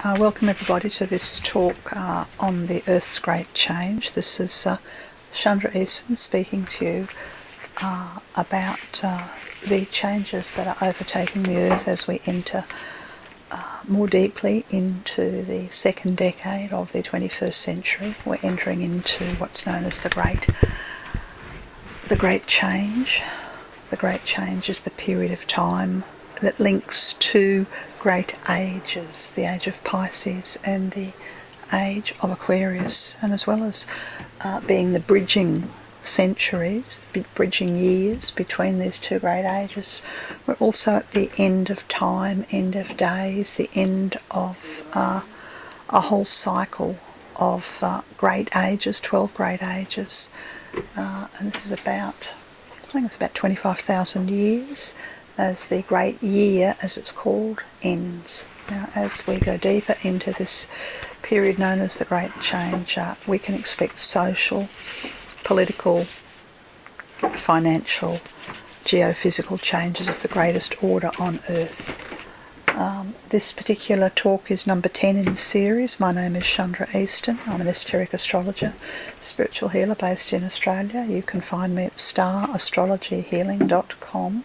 Welcome everybody to this talk on the Earth's Great Change. This is Chandra Easton speaking to you about the changes that are overtaking the Earth as we enter more deeply into the second decade of the 21st century. We're entering into what's known as the Great Change. The Great Change is the period of time that links two great ages, the age of Pisces and the age of Aquarius, and as well as being the bridging centuries, bridging years between these two great ages, we're also at the end of time, end of days, the end of a whole cycle of great ages, 12 great ages, and this is about, I think it's about 25,000 years as the great year, as it's called, ends. Now, as we go deeper into this period known as the Great Change, we can expect social, political, financial, geo-physical changes of the greatest order on Earth. This particular talk is number 10 in the series. My name is Chandra Easton. I'm an esoteric astrologer, spiritual healer based in Australia. You can find me at starastrologyhealing.com.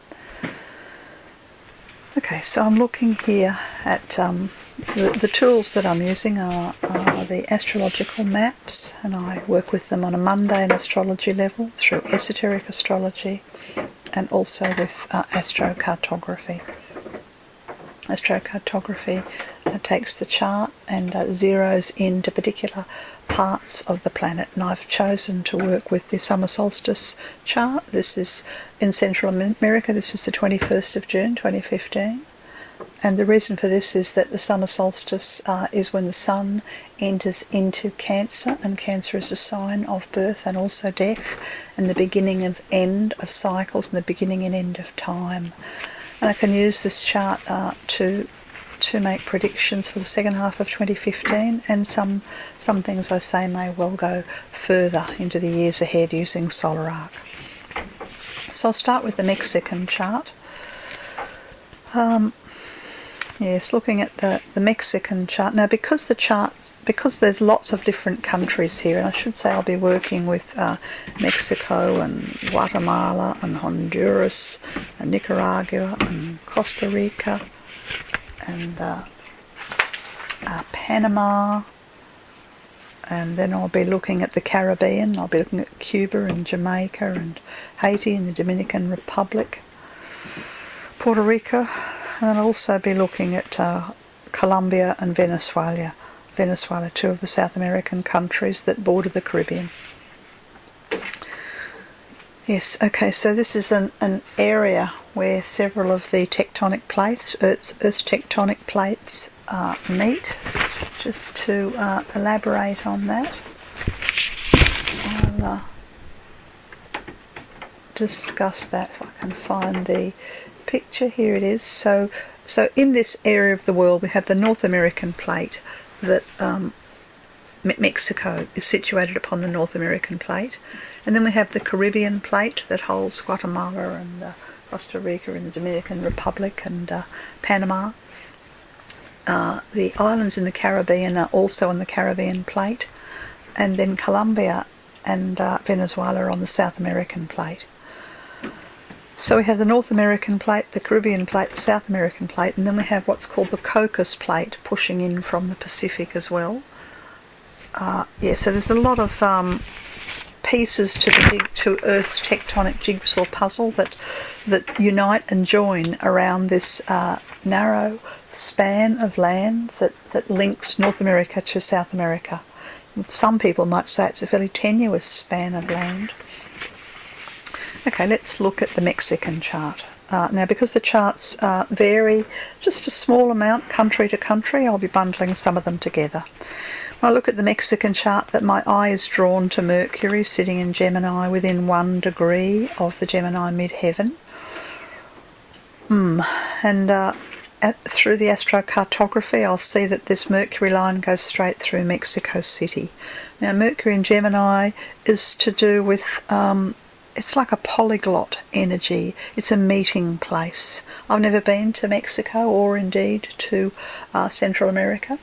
Okay, so I'm looking here at the tools that I'm using are the astrological maps, and I work with them on a mundane astrology level through esoteric astrology and also with astrocartography. Astrocartography takes the chart and zeroes into particular parts of the planet, and I've chosen to work with the summer solstice chart. This is in Central America. This is the 21st of June 2015, and the reason for this is that the summer solstice is when the sun enters into Cancer, and Cancer is a sign of birth and also death and the beginning of end of cycles and the beginning and end of time. And I can use this chart to make predictions for the second half of 2015, and some things I say may well go further into the years ahead using solar arc. So I'll start with the Mexican chart. Yes, looking at the Mexican chart. Now, because there's lots of different countries here, and I should say I'll be working with Mexico and Guatemala and Honduras and Nicaragua and Costa Rica and Panama, and then I'll be looking at the Caribbean. I'll be looking at Cuba and Jamaica and Haiti and the Dominican Republic, Puerto Rico, and I'll also be looking at Colombia and Venezuela, two of the South American countries that border the Caribbean. Yes, okay, so this is an area where several of the tectonic plates, Earth's tectonic plates, meet. Just to elaborate on that, I'll discuss that if I can find the picture. Here it is. So in this area of the world we have the North American plate that Mexico is situated upon the North American plate, and then we have the Caribbean plate that holds Guatemala and Costa Rica and the Dominican Republic and Panama. The islands in the Caribbean are also on the Caribbean plate, and then Colombia and Venezuela are on the South American plate. So we have the North American plate, the Caribbean plate, the South American plate, and then we have what's called the Caucasus plate pushing in from the Pacific as well. So there's a lot of pieces to Earth's tectonic jigsaw puzzle that unite and join around this narrow span of land that links North America to South America. Some people might say it's a fairly tenuous span of land. Okay, let's look at the Mexican chart. Now, because the charts vary just a small amount country to country, I'll be bundling some of them together. When I look at the Mexican chart, that my eye is drawn to Mercury sitting in Gemini within 1 degree of the Gemini midheaven. And through the astrocartography, I'll see that this Mercury line goes straight through Mexico City. Now, Mercury in Gemini is to do with it's like a polyglot energy. It's a meeting place. I've never been to Mexico or indeed to Central America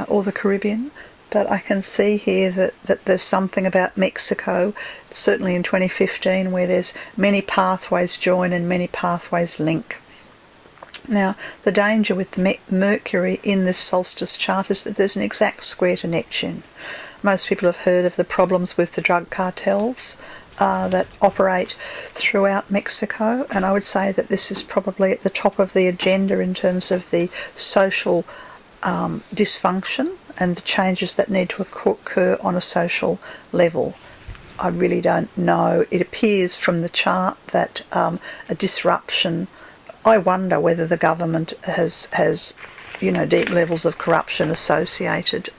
or the Caribbean, but I can see here that there's something about Mexico, certainly in 2015, where there's many pathways join and many pathways link. Now, the danger with Mercury in this solstice chart is that there's an exact square to Neptune. Most people have heard of the problems with the drug cartels that operate throughout Mexico, and I would say that this is probably at the top of the agenda in terms of the social dysfunction and the changes that need to occur on a social level. I really don't know. It appears from the chart that a disruption. I wonder whether the government has deep levels of corruption associated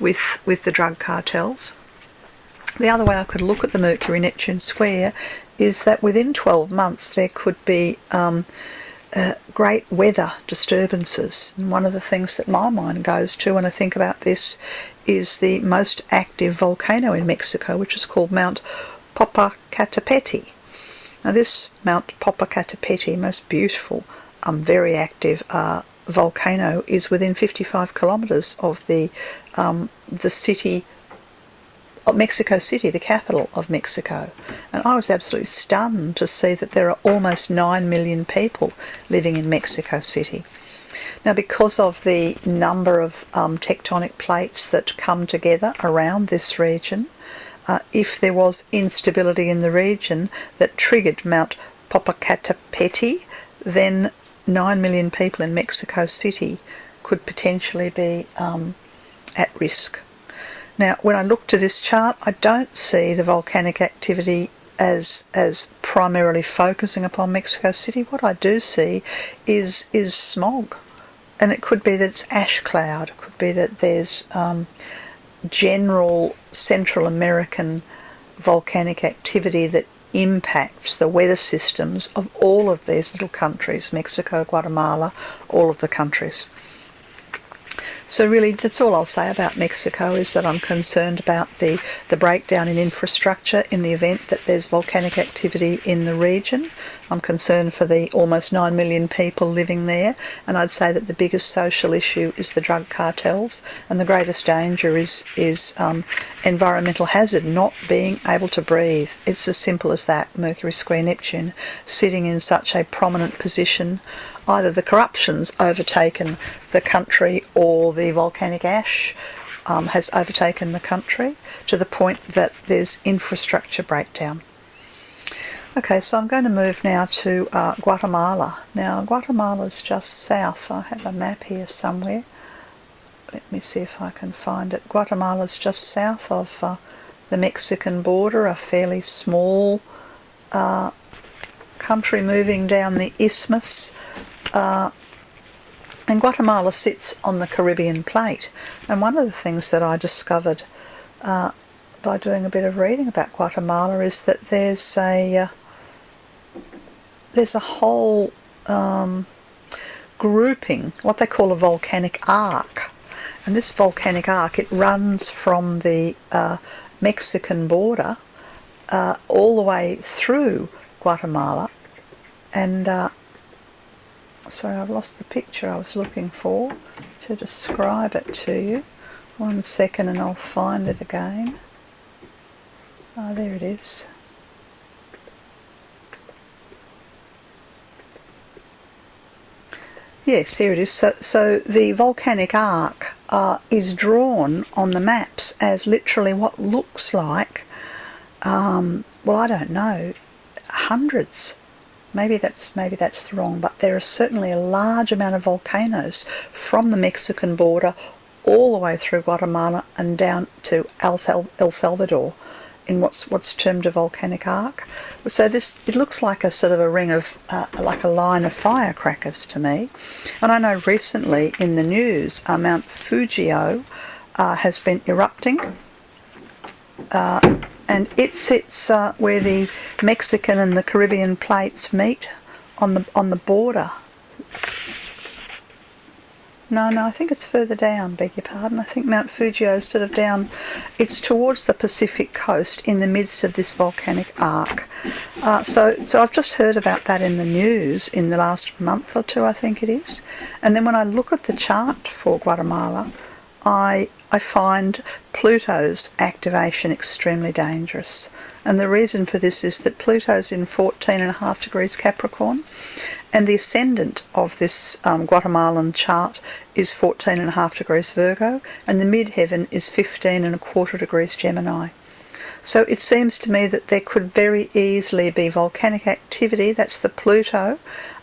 with the drug cartels. The other way I could look at the Mercury-Neptune square is that within 12 months there could be great weather disturbances. And one of the things that my mind goes to when I think about this is the most active volcano in Mexico, which is called Mount Popocatépetl. Now this Mount Popocatépetl, most beautiful, very active volcano, is within 55 kilometres of the city of Mexico City, the capital of Mexico. And I was absolutely stunned to see that there are almost 9 million people living in Mexico City. Now, because of the number of tectonic plates that come together around this region, if there was instability in the region that triggered Mount Popocatépetl, then 9 million people in Mexico City could potentially be at risk. Now, when I look to this chart, I don't see the volcanic activity as primarily focusing upon Mexico City. What I do see is smog, and it could be that it's ash cloud. It could be that there's general Central American volcanic activity that impacts the weather systems of all of these little countries, Mexico, Guatemala, all of the countries. So really, that's all I'll say about Mexico, is that I'm concerned about the breakdown in infrastructure in the event that there's volcanic activity in the region. I'm concerned for the almost 9 million people living there, and I'd say that the biggest social issue is the drug cartels, and the greatest danger is environmental hazard, not being able to breathe. It's as simple as that. Mercury square Neptune sitting in such a prominent position. Either the corruption's overtaken the country or the volcanic ash has overtaken the country to the point that there's infrastructure breakdown. Okay, so I'm going to move now to Guatemala. Now, Guatemala's just south. I have a map here somewhere. Let me see if I can find it. Guatemala's just south of the Mexican border, a fairly small country moving down the isthmus. And Guatemala sits on the Caribbean plate. And one of the things that I discovered by doing a bit of reading about Guatemala is that there's a whole grouping, what they call a volcanic arc. And this volcanic arc, it runs from the Mexican border all the way through Guatemala. And sorry, I've lost the picture I was looking for to describe it to you. 1 second and I'll find it again. There it is. Yes, here it is. So the volcanic arc is drawn on the maps as literally what looks like, well, I don't know, hundreds. Maybe that's wrong, but there is certainly a large amount of volcanoes from the Mexican border all the way through Guatemala and down to El Salvador in what's termed a volcanic arc. So it looks like a sort of a ring of, like a line of firecrackers to me. And I know recently in the news, Mount Fujio has been erupting, and it sits where the Mexican and the Caribbean plates meet on the border. No, I think it's further down, beg your pardon. I think Mount Fuji is sort of down, it's towards the Pacific coast in the midst of this volcanic arc. So I've just heard about that in the news in the last month or two, I think it is. And then when I look at the chart for Guatemala, I find Pluto's activation extremely dangerous. And the reason for this is that Pluto's in 14.5 degrees Capricorn, and the ascendant of this Guatemalan chart is 14.5 degrees Virgo, and the midheaven is 15.25 degrees Gemini. So it seems to me that there could very easily be volcanic activity, that's the Pluto,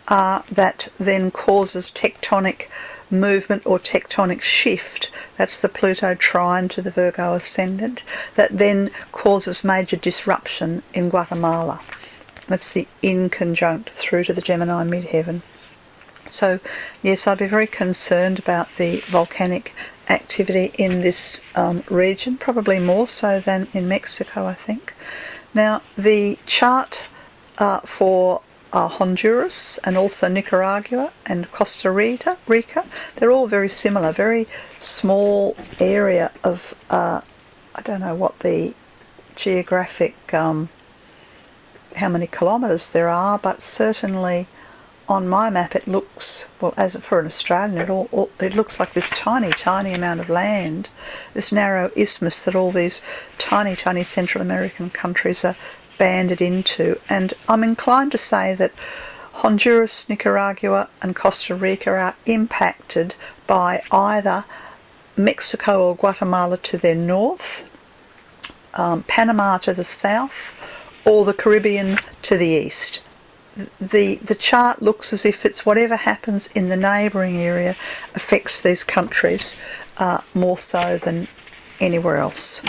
that then causes tectonic movement or tectonic shift, that's the Pluto trine to the Virgo ascendant, that then causes major disruption in Guatemala. That's the in conjunct through to the Gemini midheaven. So yes, I'd be very concerned about the volcanic activity in this region, probably more so than in Mexico, I think. Now, the chart for Honduras and also Nicaragua and Costa Rica, they're all very similar, very small area of, I don't know what the geographic, how many kilometres there are, but certainly on my map it looks, well, as for an Australian, it looks like this tiny amount of land, this narrow isthmus that all these tiny Central American countries are banded into. And I'm inclined to say that Honduras, Nicaragua and Costa Rica are impacted by either Mexico or Guatemala to their north, Panama to the south, or the Caribbean to the east. The chart looks as if it's whatever happens in the neighbouring area affects these countries more so than anywhere else.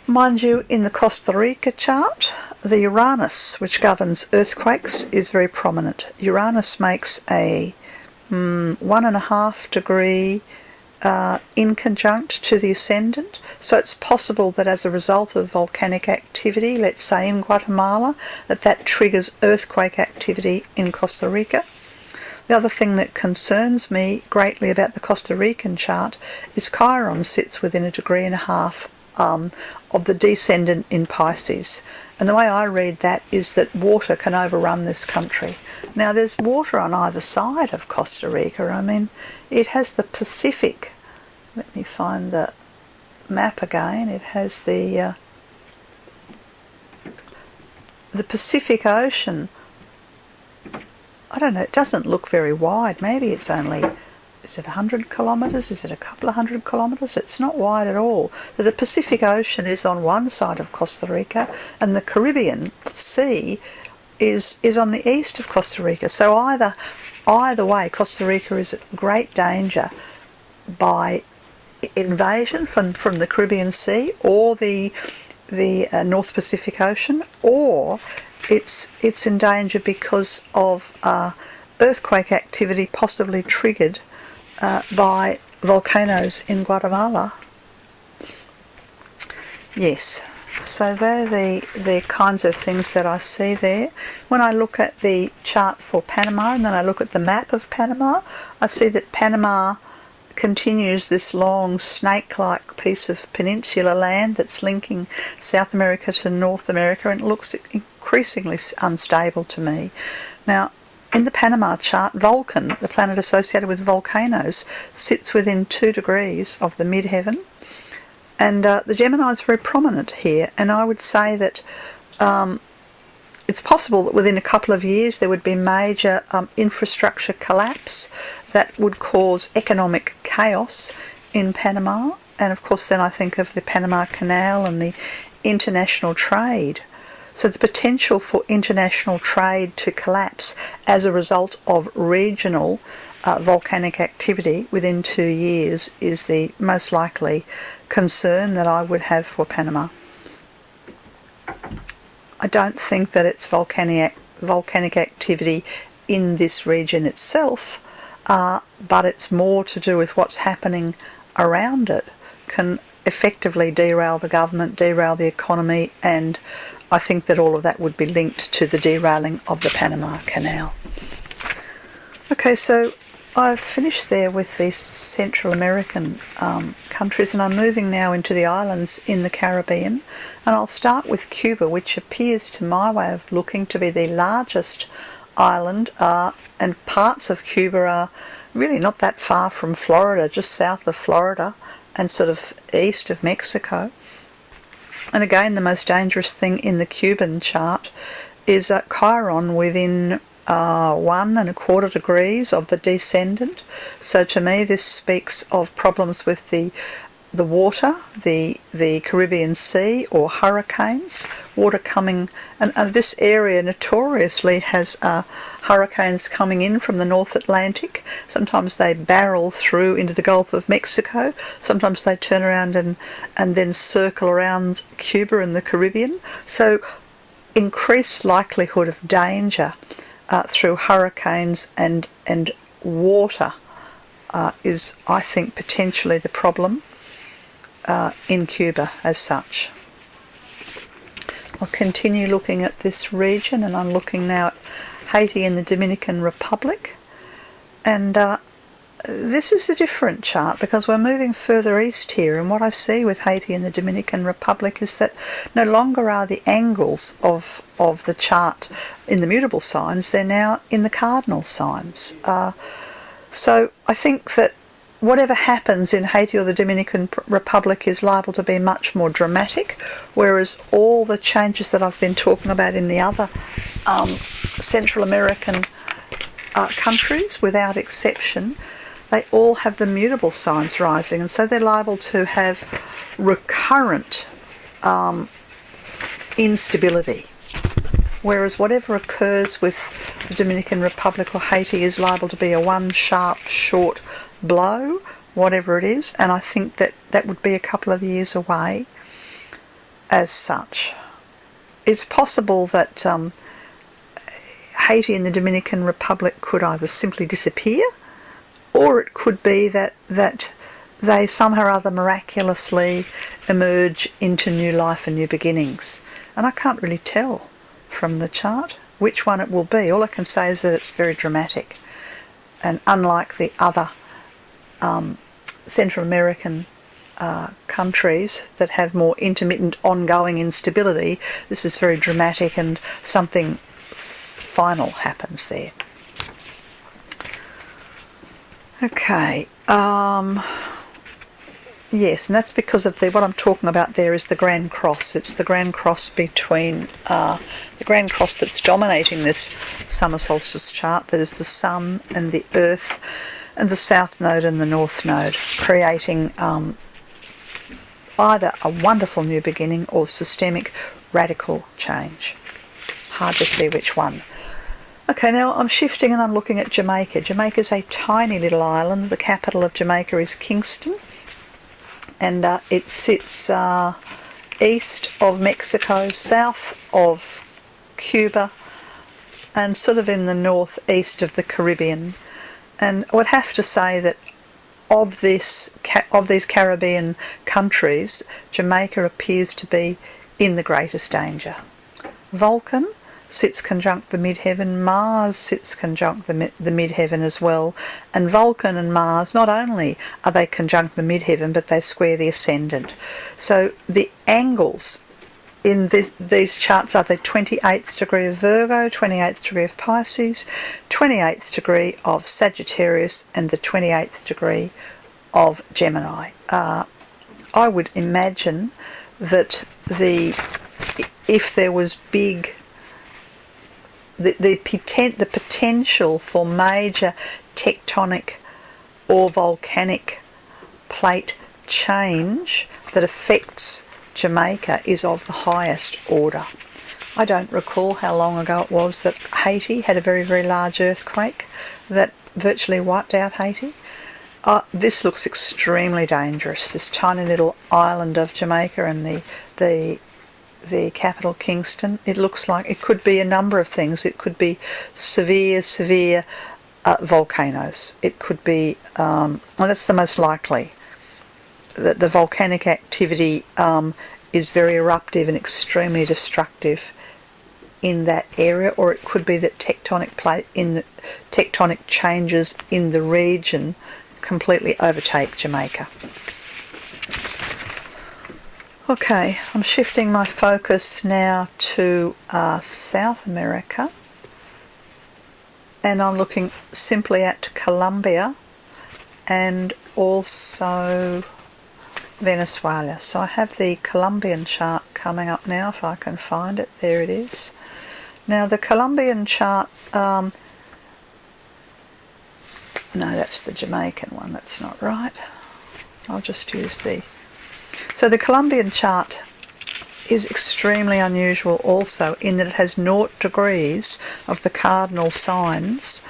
Mind you, in the Costa Rica chart, the Uranus, which governs earthquakes, is very prominent. Uranus makes a 1.5 degree in conjunct to the ascendant, so it's possible that as a result of volcanic activity, let's say in Guatemala, that triggers earthquake activity in Costa Rica. The other thing that concerns me greatly about the Costa Rican chart is Chiron sits within 1.5 degrees of the descendant in Pisces. And the way I read that is that water can overrun this country. Now, there's water on either side of Costa Rica. I mean, it has the Pacific. Let me find the map again. It has the Pacific Ocean. I don't know, it doesn't look very wide. Maybe it's only, is it 100 kilometres? Is it a couple of 100 kilometres? It's not wide at all. The Pacific Ocean is on one side of Costa Rica, and the Caribbean Sea is on the east of Costa Rica. So either way, Costa Rica is at great danger by invasion from the Caribbean Sea or the North Pacific Ocean, or it's in danger because of earthquake activity possibly triggered by volcanoes in Guatemala. Yes, so they're the kinds of things that I see there. When I look at the chart for Panama and then I look at the map of Panama, I see that Panama continues this long snake-like piece of peninsular land that's linking South America to North America, and it looks increasingly unstable to me. Now, in the Panama chart, Vulcan, the planet associated with volcanoes, sits within 2 degrees of the midheaven, and the Gemini is very prominent here, and I would say that it's possible that within a couple of years there would be major infrastructure collapse that would cause economic chaos in Panama, and of course then I think of the Panama Canal and the international trade. So the potential for international trade to collapse as a result of regional volcanic activity within 2 years is the most likely concern that I would have for Panama. I don't think that it's volcanic activity in this region itself, but it's more to do with what's happening around it can effectively derail the government, derail the economy, and I think that all of that would be linked to the derailing of the Panama Canal. Okay, so I've finished there with the Central American countries, and I'm moving now into the islands in the Caribbean. And I'll start with Cuba, which appears to my way of looking to be the largest island, and parts of Cuba are really not that far from Florida, just south of Florida and sort of east of Mexico. And again, the most dangerous thing in the Cuban chart is Chiron within 1¼ degrees of the descendant. So to me this speaks of problems with the water, the Caribbean Sea, or hurricanes, water coming, and this area notoriously has hurricanes coming in from the North Atlantic. Sometimes they barrel through into the Gulf of Mexico, sometimes they turn around and then circle around Cuba and the Caribbean. So increased likelihood of danger through hurricanes and water is, I think, potentially the problem in Cuba as such. I'll continue looking at this region, and I'm looking now at Haiti and the Dominican Republic. And this is a different chart because we're moving further east here, and what I see with Haiti and the Dominican Republic is that no longer are the angles of the chart in the mutable signs, they're now in the cardinal signs. So I think that whatever happens in Haiti or the Dominican Republic is liable to be much more dramatic, whereas all the changes that I've been talking about in the other Central American countries, without exception, they all have the mutable signs rising, and so they're liable to have recurrent instability. Whereas whatever occurs with the Dominican Republic or Haiti is liable to be a one sharp, short blow, whatever it is, and I think that would be a couple of years away as such. It's possible that Haiti and the Dominican Republic could either simply disappear, or it could be that they somehow or other miraculously emerge into new life and new beginnings. And I can't really tell from the chart which one it will be. All I can say is that it's very dramatic. And unlike the other Central American countries that have more intermittent ongoing instability, this is very dramatic and something final happens there. Okay, yes, and that's because of what I'm talking about there is the Grand Cross. It's the Grand Cross between the Grand Cross that's dominating this summer solstice chart, that is the Sun and the Earth and the South Node and the North Node, creating either a wonderful new beginning or systemic radical change. Hard to see which one. Okay, now I'm shifting and I'm looking at Jamaica. Jamaica is a tiny little island. The capital of Jamaica is Kingston, and it sits east of Mexico, south of Cuba, and sort of in the northeast of the Caribbean. And I would have to say that of these Caribbean countries, Jamaica appears to be in the greatest danger. Vulcan sits conjunct the midheaven, Mars sits conjunct the midheaven as well, and Vulcan and Mars, not only are they conjunct the midheaven, but they square the ascendant. So the angles in these charts are the 28th degree of Virgo, 28th degree of Pisces, 28th degree of Sagittarius, and the 28th degree of Gemini. I would imagine that if there was big the potential for major tectonic or volcanic plate change that affects Jamaica is of the highest order. I don't recall how long ago it was that Haiti had a very, very large earthquake that virtually wiped out Haiti. This looks extremely dangerous, this tiny little island of Jamaica and the capital Kingston. It looks like it could be a number of things. It could be severe volcanoes. It could be, well, that's the most likely, that the volcanic activity is very eruptive and extremely destructive in that area, or it could be that tectonic changes in the region completely overtake Jamaica. Okay, I'm shifting my focus now to South America, and I'm looking simply at Colombia and also Venezuela. So I have the Colombian chart coming up now, if I can find it. There it is. Now the Colombian chart, no, that's the Jamaican one, that's not right. I'll just use so the Colombian chart is extremely unusual also in that it has 0 degrees of the cardinal signs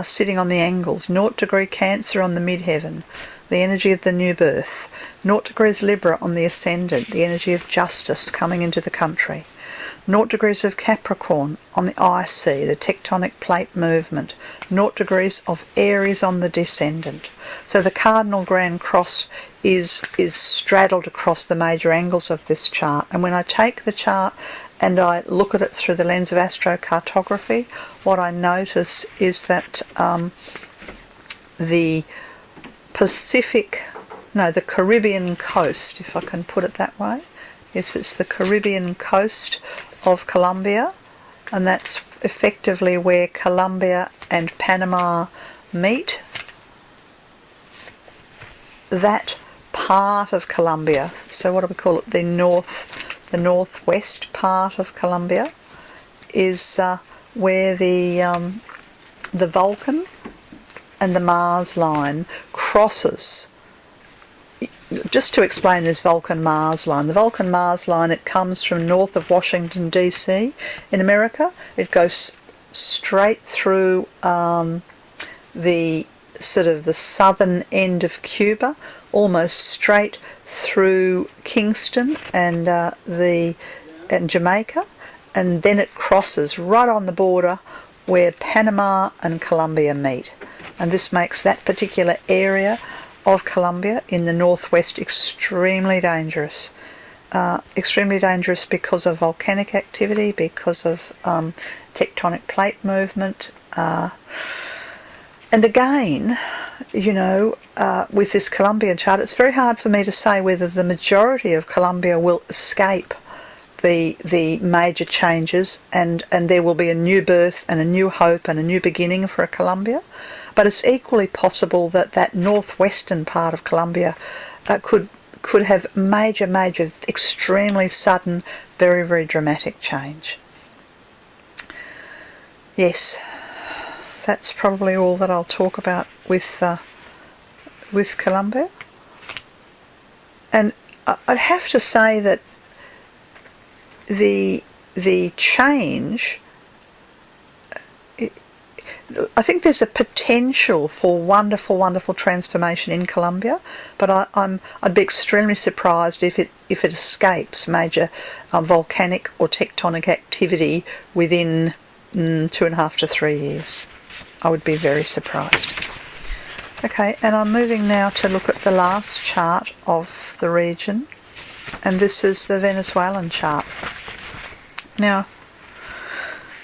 sitting on the angles. 0 degree Cancer on the midheaven, the energy of the new birth. 0 degrees Libra on the ascendant, the energy of justice coming into the country. 0 degrees of Capricorn on the IC, the tectonic plate movement. 0 degrees of Aries on the descendant. So the cardinal grand cross is straddled across the major angles of this chart. And when I take the chart and I look at it through the lens of astrocartography, what I notice is that the Caribbean coast, if I can put it that way. Yes, it's the Caribbean coast of Colombia, and that's effectively where Colombia and Panama meet. That part of Colombia, so what do we call it, the northwest part of Colombia, is where the Vulcan and the Mars line crosses. Just to explain this Vulcan-Mars line. The Vulcan-Mars line, it comes from north of Washington, D.C. in America. It goes straight through the southern end of Cuba, almost straight through Kingston and Jamaica, and then it crosses right on the border where Panama and Colombia meet. And this makes that particular area of Colombia in the northwest extremely dangerous. Extremely dangerous because of volcanic activity, because of tectonic plate movement. And again, with this Colombian chart, it's very hard for me to say whether the majority of Colombia will escape the major changes and there will be a new birth and a new hope and a new beginning for Colombia. But it's equally possible that northwestern part of Colombia could have major, extremely sudden, very, very dramatic change. Yes, that's probably all that I'll talk about with Colombia. And I'd have to say that the change, I think there's a potential for wonderful transformation in Colombia, but I'd be extremely surprised if it escapes major volcanic or tectonic activity within 2.5 to 3 years. I would be very surprised. Okay, and I'm moving now to look at the last chart of the region, and this is the Venezuelan chart. Now,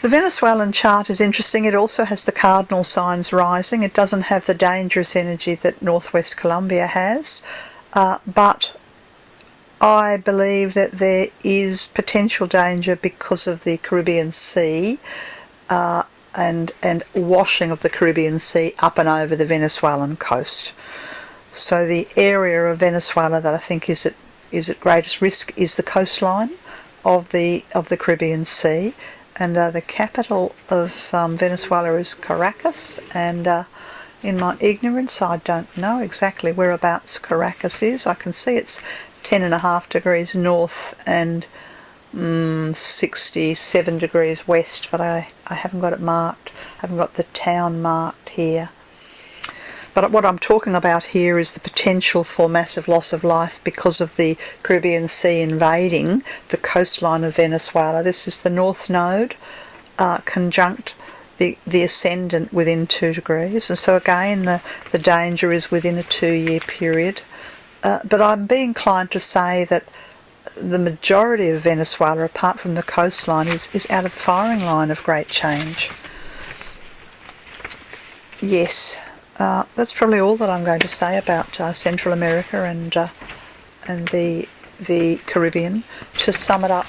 the Venezuelan chart is interesting. It also has the cardinal signs rising. It doesn't have the dangerous energy that northwest Colombia has, but I believe that there is potential danger because of the Caribbean Sea and washing of the Caribbean Sea up and over the Venezuelan coast. So the area of Venezuela that I think is at greatest risk is the coastline of the Caribbean Sea. And the capital of Venezuela is Caracas, and in my ignorance I don't know exactly whereabouts Caracas is. I can see it's 10.5 degrees north and 67 degrees west, but I haven't got it marked. I haven't got the town marked here. But what I'm talking about here is the potential for massive loss of life because of the Caribbean Sea invading the coastline of Venezuela. This is the North Node conjunct the ascendant within 2 degrees. And so again, the danger is within a 2-year period. But I'm being inclined to say that the majority of Venezuela, apart from the coastline, is out of the firing line of great change. Yes, that's probably all that I'm going to say about Central America and the Caribbean. To sum it up,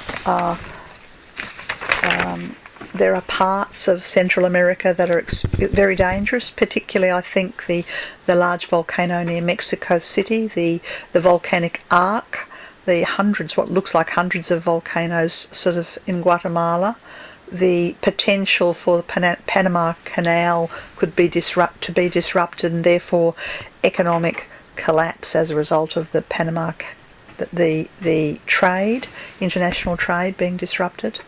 there are parts of Central America that are very dangerous, particularly I think the large volcano near Mexico City, the volcanic arc, the what looks like hundreds of volcanoes sort of in Guatemala. The potential for the Panama Canal could be disrupted, and therefore economic collapse as a result of the trade, international trade being disrupted.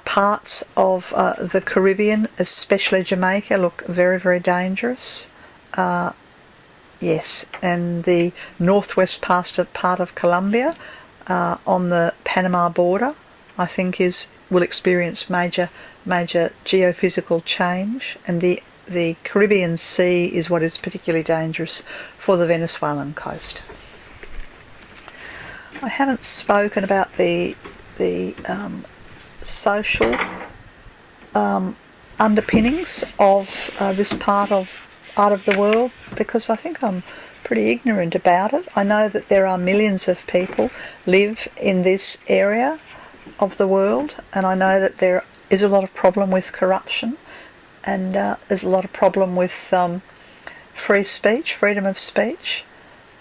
Parts of the Caribbean, especially Jamaica, look very, very dangerous. Yes, and the northwest part of Colombia on the Panama border, I think will experience major geophysical change, and the Caribbean Sea is what is particularly dangerous for the Venezuelan coast. I haven't spoken about the social underpinnings of this part of the world, because I think I'm pretty ignorant about it. I know that there are millions of people live in this area of the world, and I know that there is a lot of problem with corruption, and there's a lot of problem with free speech, freedom of speech,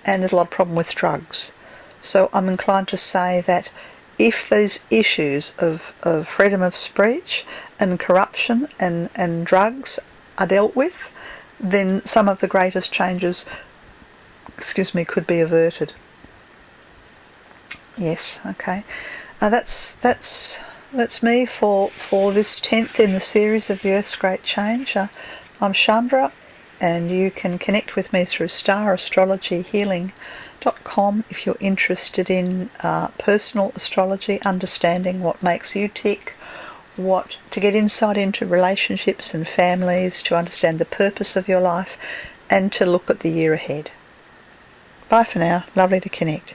and there's a lot of problem with drugs. So I'm inclined to say that if these issues of freedom of speech and corruption and drugs are dealt with, then some of the greatest changes, could be averted. Yes, okay. That's me for this 10th in the series of the Earth's Great Change. I'm Chandra, and you can connect with me through starastrologyhealing.com if you're interested in personal astrology, understanding what makes you tick, to get insight into relationships and families, to understand the purpose of your life, and to look at the year ahead. Bye for now. Lovely to connect.